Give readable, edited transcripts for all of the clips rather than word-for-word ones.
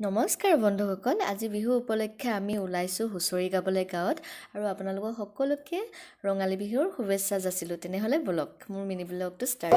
নমস্কাৰ বন্ধুসকল, আজি বিহু উপলক্ষে আমি ওলাইছোঁ হুঁচৰি গাবলৈ গাঁৱত আৰু আপোনালোকক সকলোকে ৰঙালী বিহুৰ শুভেচ্ছা যাচিলোঁ। তেনেহ'লে বলক মোৰ মিনি ব্লগটো ষ্টাৰ্ট।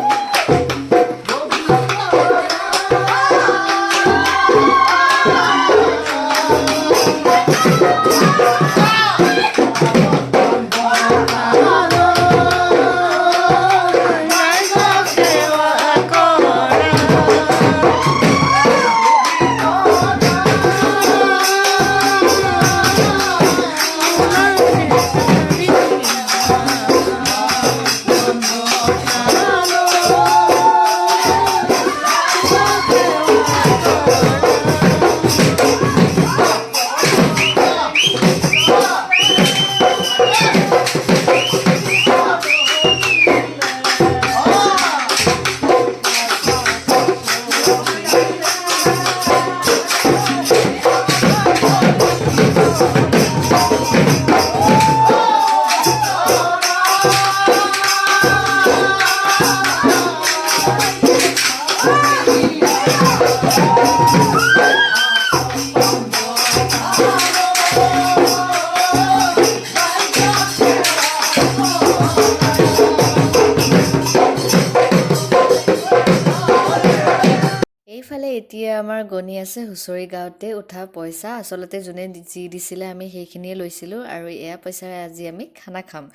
এইফালে এতিয়া আমাৰ গণি আছে হুঁচৰি গাঁৱতে উঠা পইচা। আচলতে যোনে যি দিছিলে আমি সেইখিনিয়ে লৈছিলোঁ আৰু এয়া পইচাৰে আজি আমি খানা খাম।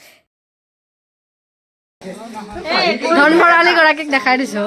ধন ভৰালী গৰাকীক দেখাই দিছো।